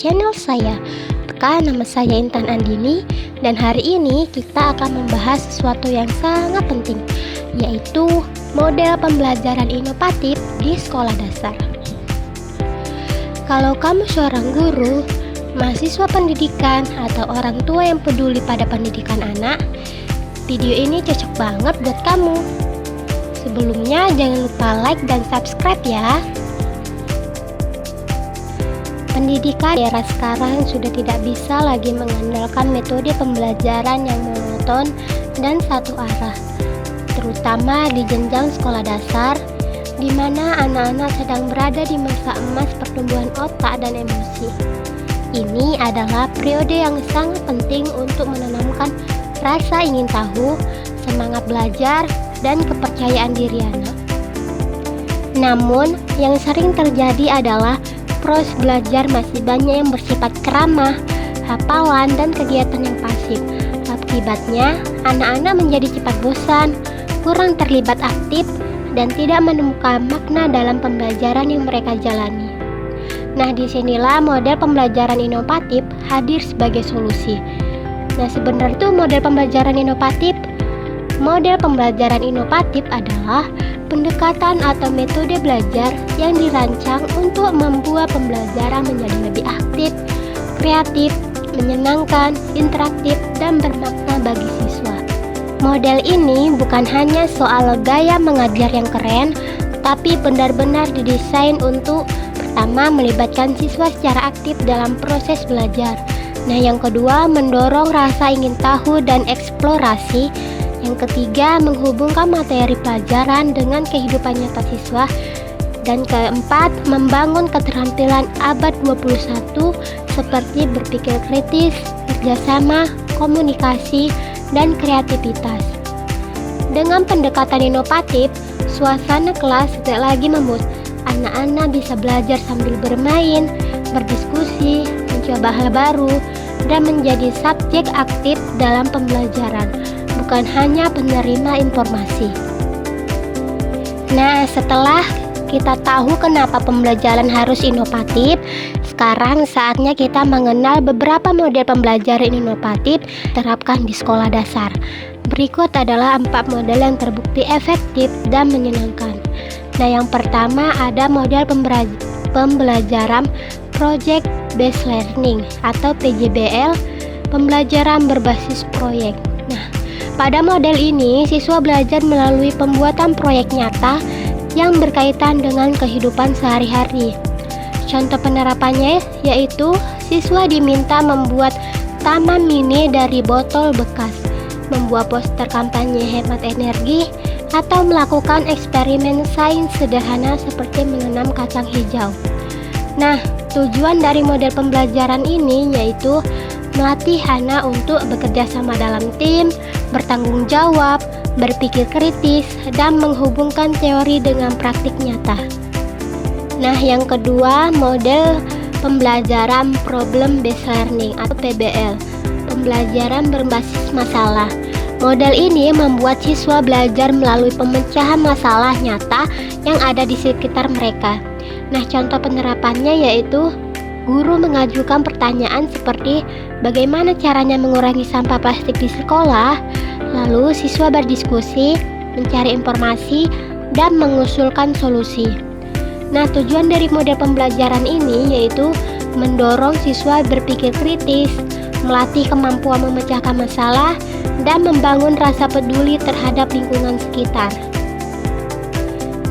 channel saya. Nama saya Intan Andini, dan hari ini kita akan membahas sesuatu yang sangat penting, yaitu model pembelajaran inovatif di sekolah dasar. Kalau kamu seorang guru, mahasiswa pendidikan, atau orang tua yang peduli pada pendidikan anak, video ini cocok banget buat kamu. Sebelumnya jangan lupa like dan subscribe ya. Pendidikan era sekarang sudah tidak bisa lagi mengandalkan metode pembelajaran yang monoton dan satu arah, terutama di jenjang sekolah dasar, di mana anak-anak sedang berada di masa emas pertumbuhan otak dan emosi. Ini adalah periode yang sangat penting untuk menanamkan rasa ingin tahu, semangat belajar, dan kepercayaan diri anak. Namun, yang sering terjadi adalah proses belajar masih banyak yang bersifat ceramah, hafalan, dan kegiatan yang pasif. Akibatnya, anak-anak menjadi cepat bosan, kurang terlibat aktif, dan tidak menemukan makna dalam pembelajaran yang mereka jalani. Nah, disinilah model pembelajaran inovatif hadir sebagai solusi. Nah, sebenarnya itu model pembelajaran inovatif adalah pendekatan atau metode belajar yang dirancang untuk membuat pembelajaran menjadi lebih aktif, kreatif, menyenangkan, interaktif, dan bermakna bagi siswa. Model ini bukan hanya soal gaya mengajar yang keren, tapi benar-benar didesain untuk pertama, melibatkan siswa secara aktif dalam proses belajar. Nah, yang kedua, mendorong rasa ingin tahu dan eksplorasi. Yang ketiga, menghubungkan materi pelajaran dengan kehidupan nyata siswa. Dan keempat, membangun keterampilan abad 21 seperti berpikir kritis, kerjasama, komunikasi, dan kreativitas. Dengan pendekatan inovatif, suasana kelas tidak lagi membus. Anak-anak bisa belajar sambil bermain, berdiskusi, mencoba hal baru, dan menjadi subjek aktif dalam pembelajaran, bukan hanya penerima informasi. Nah, setelah kita tahu kenapa pembelajaran harus inovatif, sekarang saatnya kita mengenal beberapa model pembelajaran inovatif terapkan di sekolah dasar. Berikut adalah 4 model yang terbukti efektif dan menyenangkan. Nah, yang pertama ada model pembelajaran Project Based Learning atau PJBL, pembelajaran berbasis proyek. Nah, pada model ini siswa belajar melalui pembuatan proyek nyata yang berkaitan dengan kehidupan sehari-hari. Contoh penerapannya yaitu siswa diminta membuat taman mini dari botol bekas, membuat poster kampanye hemat energi, atau melakukan eksperimen sains sederhana seperti menanam kacang hijau. Nah, tujuan dari model pembelajaran ini yaitu melatih anak untuk bekerja sama dalam tim, bertanggung jawab, berpikir kritis, dan menghubungkan teori dengan praktik nyata. Nah, yang kedua, model pembelajaran Problem Based Learning atau PBL, pembelajaran berbasis masalah. Model ini membuat siswa belajar melalui pemecahan masalah nyata yang ada di sekitar mereka. Nah, contoh penerapannya yaitu guru mengajukan pertanyaan seperti bagaimana caranya mengurangi sampah plastik di sekolah, lalu siswa berdiskusi, mencari informasi, dan mengusulkan solusi. Nah, tujuan dari model pembelajaran ini yaitu mendorong siswa berpikir kritis, melatih kemampuan memecahkan masalah, dan membangun rasa peduli terhadap lingkungan sekitar.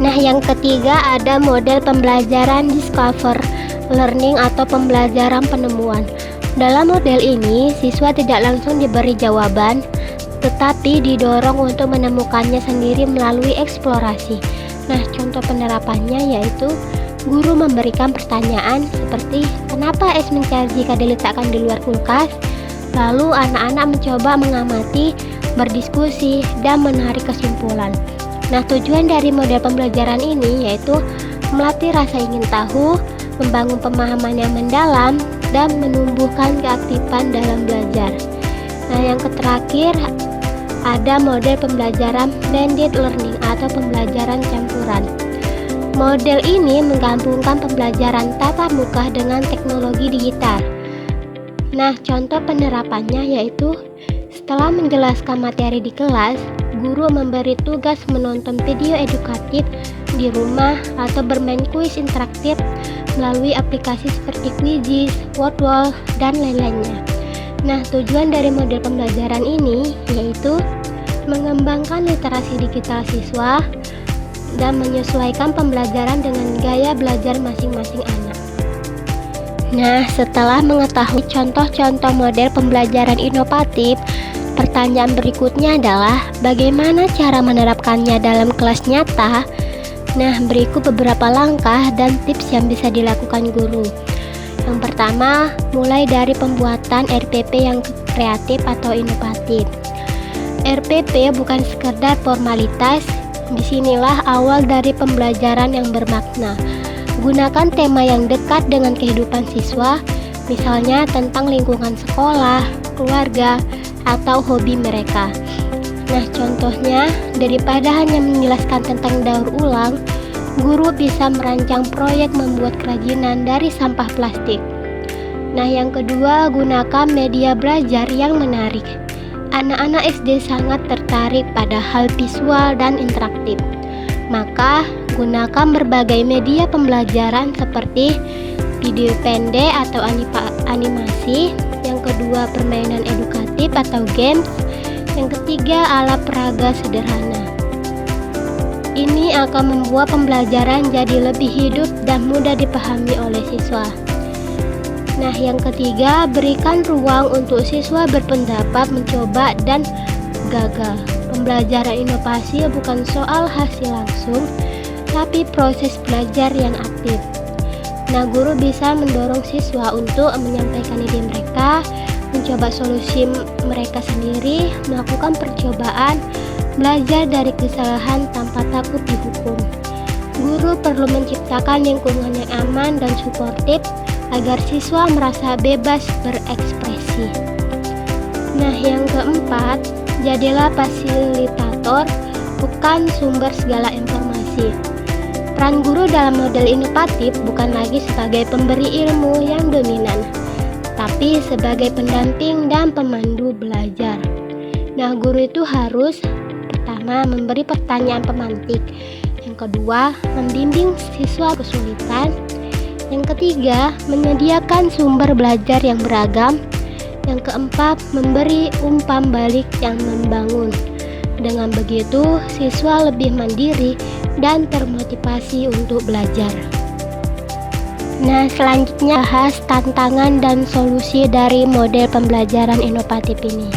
Nah, yang ketiga ada model pembelajaran Discover Learning atau pembelajaran penemuan. Dalam model ini, siswa tidak langsung diberi jawaban, tetapi didorong untuk menemukannya sendiri melalui eksplorasi. Nah, contoh penerapannya yaitu guru memberikan pertanyaan seperti kenapa es mencair jika diletakkan di luar kulkas? Lalu anak-anak mencoba mengamati, berdiskusi, dan menarik kesimpulan. Nah, tujuan dari model pembelajaran ini yaitu melatih rasa ingin tahu, membangun pemahaman yang mendalam, dan menumbuhkan keaktifan dalam belajar. Nah, yang terakhir ada model pembelajaran blended learning atau pembelajaran campuran. Model ini menggabungkan pembelajaran tatap muka dengan teknologi digital. Nah, contoh penerapannya yaitu setelah menjelaskan materi di kelas, guru memberi tugas menonton video edukatif di rumah atau bermain kuis interaktif melalui aplikasi seperti Quizizz, Wordwall, dan lain-lainnya. Nah, tujuan dari model pembelajaran ini yaitu mengembangkan literasi digital siswa dan menyesuaikan pembelajaran dengan gaya belajar masing-masing anak. Nah, setelah mengetahui contoh-contoh model pembelajaran inovatif, pertanyaan berikutnya adalah bagaimana cara menerapkannya dalam kelas nyata? Nah, berikut beberapa langkah dan tips yang bisa dilakukan guru. Yang pertama, mulai dari pembuatan RPP yang kreatif atau inovatif. RPP bukan sekedar formalitas. Disinilah awal dari pembelajaran yang bermakna. Gunakan tema yang dekat dengan kehidupan siswa, misalnya tentang lingkungan sekolah, keluarga, atau hobi mereka. Nah, contohnya, daripada hanya menjelaskan tentang daur ulang, guru bisa merancang proyek membuat kerajinan dari sampah plastik. Nah, yang kedua, gunakan media belajar yang menarik. Anak-anak SD sangat tertarik pada hal visual dan interaktif. Maka, gunakan berbagai media pembelajaran seperti video pendek atau animasi. Yang kedua, permainan edukatif atau games. Yang ketiga, alat peraga sederhana. Ini akan membuat pembelajaran jadi lebih hidup dan mudah dipahami oleh siswa. Nah, yang ketiga, berikan ruang untuk siswa berpendapat, mencoba, dan gagal. Pembelajaran inovasi bukan soal hasil langsung, tapi proses belajar yang aktif. Nah, guru bisa mendorong siswa untuk menyampaikan ide mereka, mencoba solusi mereka sendiri, melakukan percobaan, belajar dari kesalahan tanpa takut dihukum. Guru perlu menciptakan lingkungan yang aman dan suportif agar siswa merasa bebas berekspresi. Nah, yang keempat, jadilah fasilitator, bukan sumber segala informasi. Peran guru dalam model inovatif bukan lagi sebagai pemberi ilmu yang dominan, tapi sebagai pendamping dan pemandu belajar. Nah, guru itu harus pertama memberi pertanyaan pemantik, yang kedua membimbing siswa kesulitan, yang ketiga menyediakan sumber belajar yang beragam, yang keempat memberi umpan balik yang membangun. Dengan begitu, siswa lebih mandiri dan termotivasi untuk belajar. Nah, selanjutnya bahas tantangan dan solusi dari model pembelajaran inovatif ini.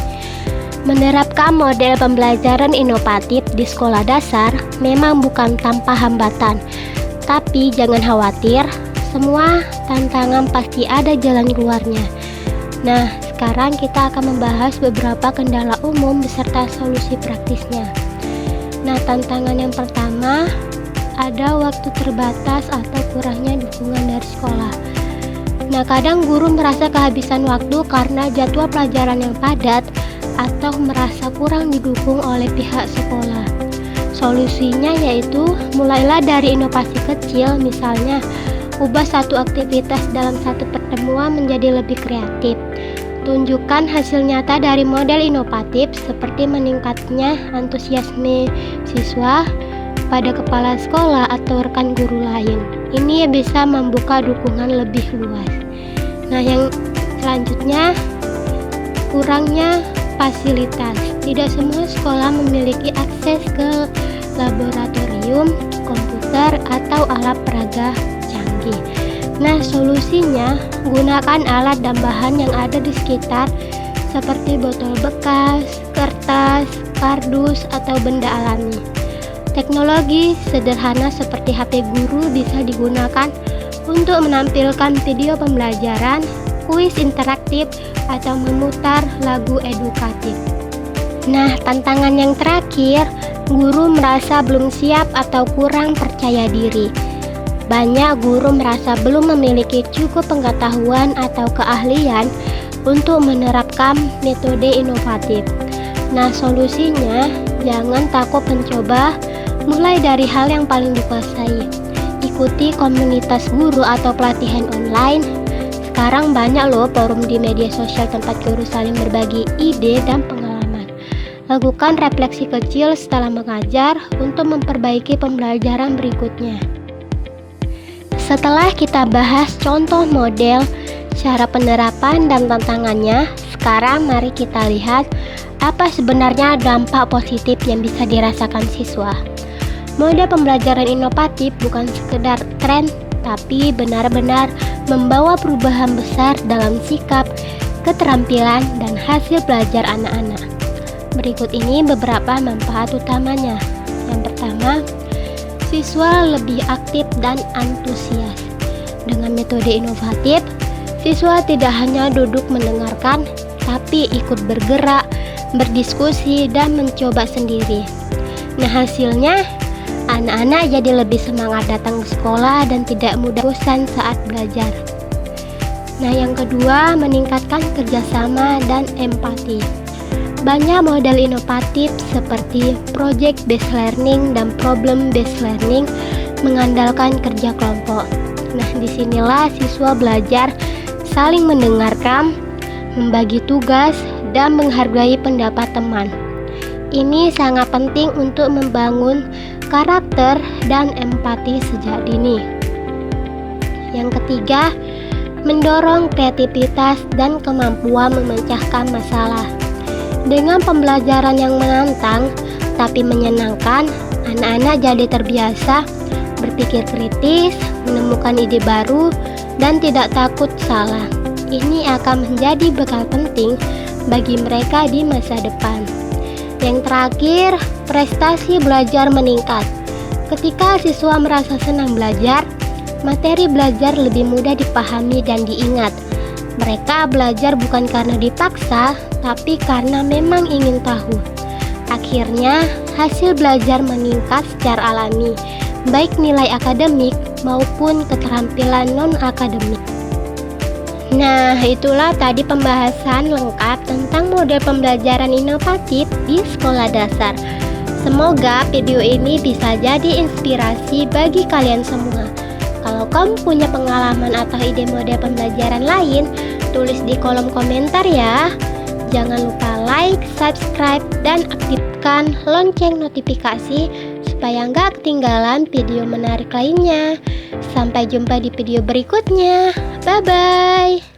Menerapkan model pembelajaran inovatif di sekolah dasar memang bukan tanpa hambatan, tapi jangan khawatir, semua tantangan pasti ada jalan keluarnya. Nah, sekarang kita akan membahas beberapa kendala umum beserta solusi praktisnya. Nah, tantangan yang pertama, ada waktu terbatas atau kurangnya dukungan dari sekolah. Nah, kadang guru merasa kehabisan waktu karena jadwal pelajaran yang padat atau merasa kurang didukung oleh pihak sekolah. Solusinya yaitu mulailah dari inovasi kecil, misalnya ubah satu aktivitas dalam satu pertemuan menjadi lebih kreatif. Tunjukkan hasil nyata dari model inovatif seperti meningkatnya antusiasme siswa pada kepala sekolah atau rekan guru lain. Ini bisa membuka dukungan lebih luas. Nah, yang selanjutnya, kurangnya fasilitas. Tidak semua sekolah memiliki akses ke laboratorium, komputer, atau alat peraga canggih. Nah, solusinya gunakan alat dan bahan yang ada di sekitar seperti botol bekas, kertas, kardus, atau benda alami. Teknologi sederhana seperti HP guru bisa digunakan untuk menampilkan video pembelajaran, kuis interaktif, atau memutar lagu edukatif. Nah, tantangan yang terakhir, guru merasa belum siap atau kurang percaya diri. Banyak guru merasa belum memiliki cukup pengetahuan atau keahlian untuk menerapkan metode inovatif. Nah, solusinya jangan takut mencoba, mulai dari hal yang paling dikuasai. mengikuti komunitas guru atau pelatihan online. Sekarang banyak loh forum di media sosial tempat guru saling berbagi ide dan pengalaman. Lakukan refleksi kecil setelah mengajar untuk memperbaiki pembelajaran berikutnya. Setelah kita bahas contoh model, cara penerapan dan tantangannya, sekarang mari kita lihat apa sebenarnya dampak positif yang bisa dirasakan siswa. Model pembelajaran inovatif bukan sekedar tren, tapi benar-benar membawa perubahan besar dalam sikap, keterampilan, dan hasil belajar anak-anak. Berikut ini beberapa manfaat utamanya. Yang pertama, siswa lebih aktif dan antusias. Dengan metode inovatif, siswa tidak hanya duduk mendengarkan, tapi ikut bergerak, berdiskusi, dan mencoba sendiri. Nah, hasilnya, anak-anak jadi lebih semangat datang ke sekolah dan tidak mudah bosan saat belajar. Nah, yang kedua, meningkatkan kerjasama dan empati. Banyak model inovatif seperti project based learning dan problem based learning mengandalkan kerja kelompok. Nah, disinilah siswa belajar saling mendengarkan, membagi tugas, dan menghargai pendapat teman. Ini sangat penting untuk membangun karakter dan empati sejak dini. Yang ketiga, mendorong kreativitas dan kemampuan memecahkan masalah. Dengan pembelajaran yang menantang tapi menyenangkan, anak-anak jadi terbiasa berpikir kritis, menemukan ide baru, dan tidak takut salah. Ini akan menjadi bekal penting bagi mereka di masa depan. Yang terakhir, prestasi belajar meningkat. Ketika siswa merasa senang belajar, materi belajar lebih mudah dipahami dan diingat. Mereka belajar bukan karena dipaksa, tapi karena memang ingin tahu. Akhirnya, hasil belajar meningkat secara alami, baik nilai akademik maupun keterampilan non-akademik. Nah, itulah tadi pembahasan lengkap tentang model pembelajaran inovatif di sekolah dasar. Semoga video ini bisa jadi inspirasi bagi kalian semua. Kalau kamu punya pengalaman atau ide model pembelajaran lain, tulis di kolom komentar ya. Jangan lupa like, subscribe, dan aktifkan lonceng notifikasi supaya nggak ketinggalan video menarik lainnya. Sampai jumpa di video berikutnya. Bye-bye.